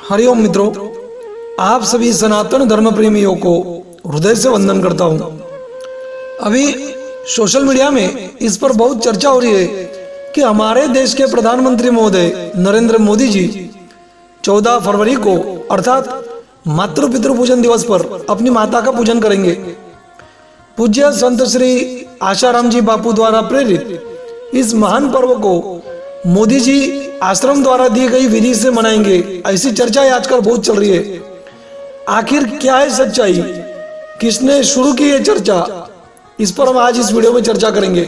हरिओम मित्रों, आप सभी सनातन धर्म प्रेमियों को हृदय से वंदन करता हूं। अभी सोशल मीडिया में इस पर बहुत चर्चा हो रही है कि हमारे देश के प्रधानमंत्री महोदय नरेंद्र मोदी जी 14 फरवरी को अर्थात मातृ पितृ पूजन दिवस पर अपनी माता का पूजन करेंगे। पूज्य संत श्री आशाराम जी बापू द्वारा प्रेरित इस महान पर्व को मोदी जी आश्रम द्वारा दी गई विधि से मनाएंगे, ऐसी चर्चाएं आजकल बहुत चल रही है। आखिर क्या है सच्चाई, किसने शुरू की ये चर्चा, इस पर हम आज इस वीडियो में चर्चा करेंगे।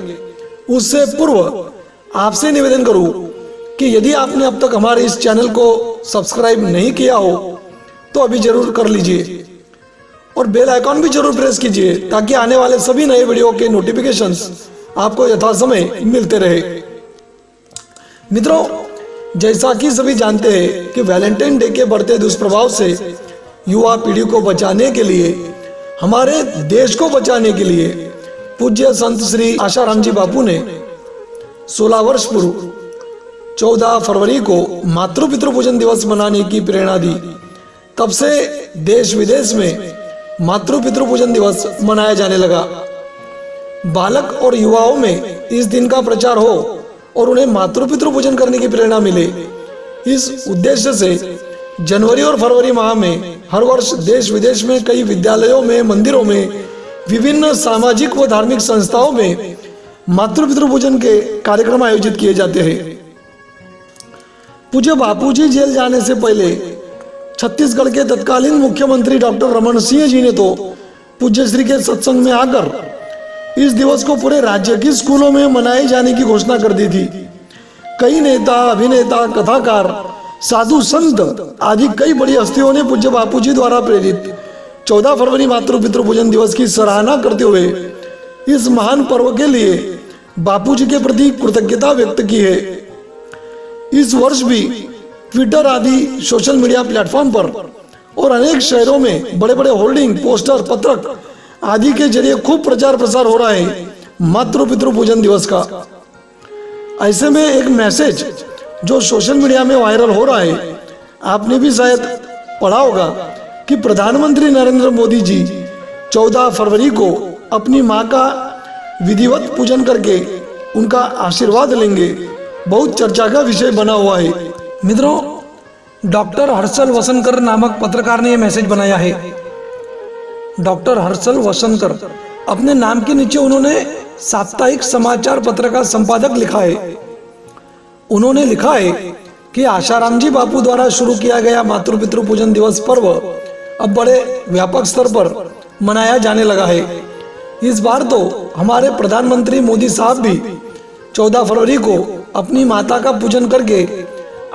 उससे पूर्व आपसे निवेदन करूं कि यदि आपने अब तक हमारे इस चैनल को सब्सक्राइब नहीं किया हो तो अभी जरूर कर लीजिए और बेल आइकॉन भी जरूर प्रेस कीजिए ताकि आने वाले सभी नए वीडियो के नोटिफिकेशंस आपको यथासमय मिलते रहे। मित्रों, जैसा कि सभी जानते हैं कि वैलेंटाइन डे के बढ़ते दुष्प्रभाव से युवा पीढ़ी को बचाने के लिए, हमारे देश को बचाने के लिए पूज्य संत श्री आशाराम जी बापू ने 16 वर्ष पूर्व 14 फरवरी को मातृ पितृ पूजन दिवस मनाने की प्रेरणा दी। तब से देश विदेश में मातृ पितृ पूजन दिवस मनाया जाने लगा। बालक और युवाओं में इस दिन का प्रचार हो और उन्हें मातृ पितृ पूजन करने की प्रेरणा मिले, इस उद्देश्य से जनवरी और फरवरी माह में हर वर्ष देश विदेश में कई विद्यालयों में, मंदिरों में, विभिन्न सामाजिक व धार्मिक संस्थाओं में मातृ पितृ पूजन के कार्यक्रम आयोजित किए जाते हैं। पूज्य बापूजी जेल जाने से पहले छत्तीसगढ़ के तत्कालीन मुख्यमंत्री डॉक्टर रमन सिंह जी ने तो पूज्य श्री के सत्संग में आकर इस दिवस को पूरे राज्य के स्कूलों में मनाए जाने की घोषणा कर दी थी। कई नेता, अभिनेता, कथाकार, साधु संत आदि कई बड़ी हस्तियों ने पूज्य बापूजी द्वारा प्रेरित 14 फरवरी मातृ पितृ पूजन दिवस की सराहना करते हुए इस महान पर्व के लिए बापूजी के प्रति कृतज्ञता व्यक्त की है। इस वर्ष भी ट्विटर आदि सोशल मीडिया प्लेटफॉर्म पर और अनेक शहरों में बड़े बड़े होर्डिंग, पोस्टर, पत्रक आदि के जरिए खूब प्रचार प्रसार हो रहा है मातृ पितृ पूजन दिवस का। ऐसे में एक मैसेज जो सोशल मीडिया में वायरल हो रहा है, आपने भी शायद पढ़ा होगा कि प्रधानमंत्री नरेंद्र मोदी जी 14 फरवरी को अपनी मां का विधिवत पूजन करके उनका आशीर्वाद लेंगे। बहुत चर्चा का विषय बना हुआ है। मित्रों, डॉक्टर हर्षल वसनकर नामक पत्रकार ने यह मैसेज बनाया है। डॉक्टर हर्षल वसनकर, अपने नाम के नीचे उन्होंने साप्ताहिक समाचार पत्र का संपादक लिखा है। उन्होंने लिखा है कि आशाराम जी बापू द्वारा शुरू किया गया मातृ पितृ पूजन दिवस पर्व अब बड़े व्यापक स्तर पर मनाया जाने लगा है। इस बार तो हमारे प्रधानमंत्री मोदी साहब भी 14 फरवरी को अपनी माता का पूजन करके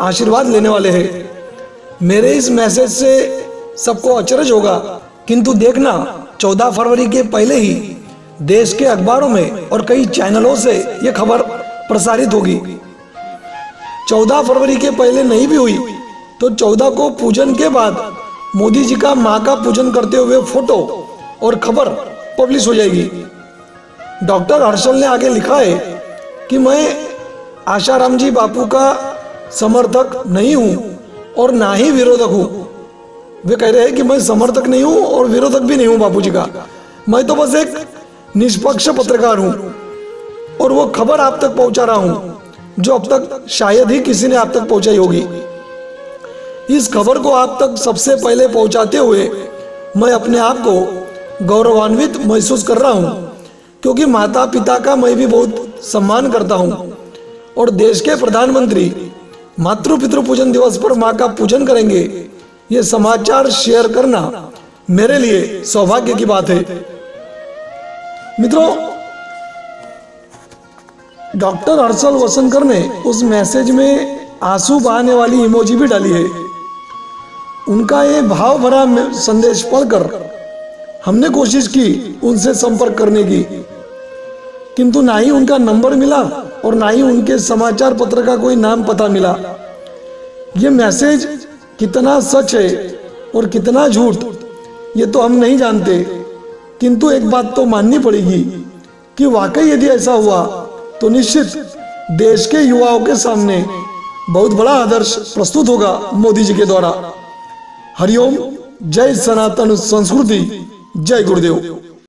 आशीर्वाद लेने वाले हैं। मेरे इस मैसेज से सबको अचरज होगा, किंतु देखना 14 फरवरी के पहले ही देश के अखबारों में और कई चैनलों से यह खबर प्रसारित होगी। 14 फरवरी के पहले नहीं भी हुई तो 14 को पूजन के बाद मोदी जी का मां का पूजन करते हुए फोटो और खबर पब्लिश हो जाएगी। डॉक्टर हर्षल ने आगे लिखा है कि मैं आशाराम जी बापू का समर्थक नहीं हूं और ना ही विरोधक हूं। वे कह रहे हैं कि मैं समर्थक नहीं हूं और विरोधक भी नहीं हूं बापूजी का, मैं तो बस एक निष्पक्ष पत्रकार हूं और वो खबर आप तक पहुंचा रहा हूं जो अब तक शायद ही किसी ने आप तक पहुंचाई होगी। इस खबर को आप तक सबसे पहले पहुंचाते हुए मैं अपने आप को गौरवान्वित महसूस कर रहा हूं, क्योंकि माता पिता का मैं भी बहुत सम्मान करता हूं और देश के प्रधानमंत्री मातृ पितृ पूजन दिवस पर मां का पूजन करेंगे, ये समाचार शेयर करना मेरे लिए सौभाग्य की बात है। मित्रों, डॉक्टर हर्षल वसनकर ने उस मैसेज में आंसू बहाने वाली इमोजी भी डाली है। उनका ये भाव भरा संदेश पढ़कर हमने कोशिश की उनसे संपर्क करने की, किंतु ना ही उनका नंबर मिला और ना ही उनके समाचार पत्र का कोई नाम पता मिला। ये मैसेज कितना सच है और कितना झूठ ये तो हम नहीं जानते, किंतु एक बात तो माननी पड़ेगी कि वाकई यदि ऐसा हुआ तो निश्चित देश के युवाओं के सामने बहुत बड़ा आदर्श प्रस्तुत होगा मोदी जी के द्वारा। हरिओम। जय सनातन संस्कृति, जय गुरुदेव।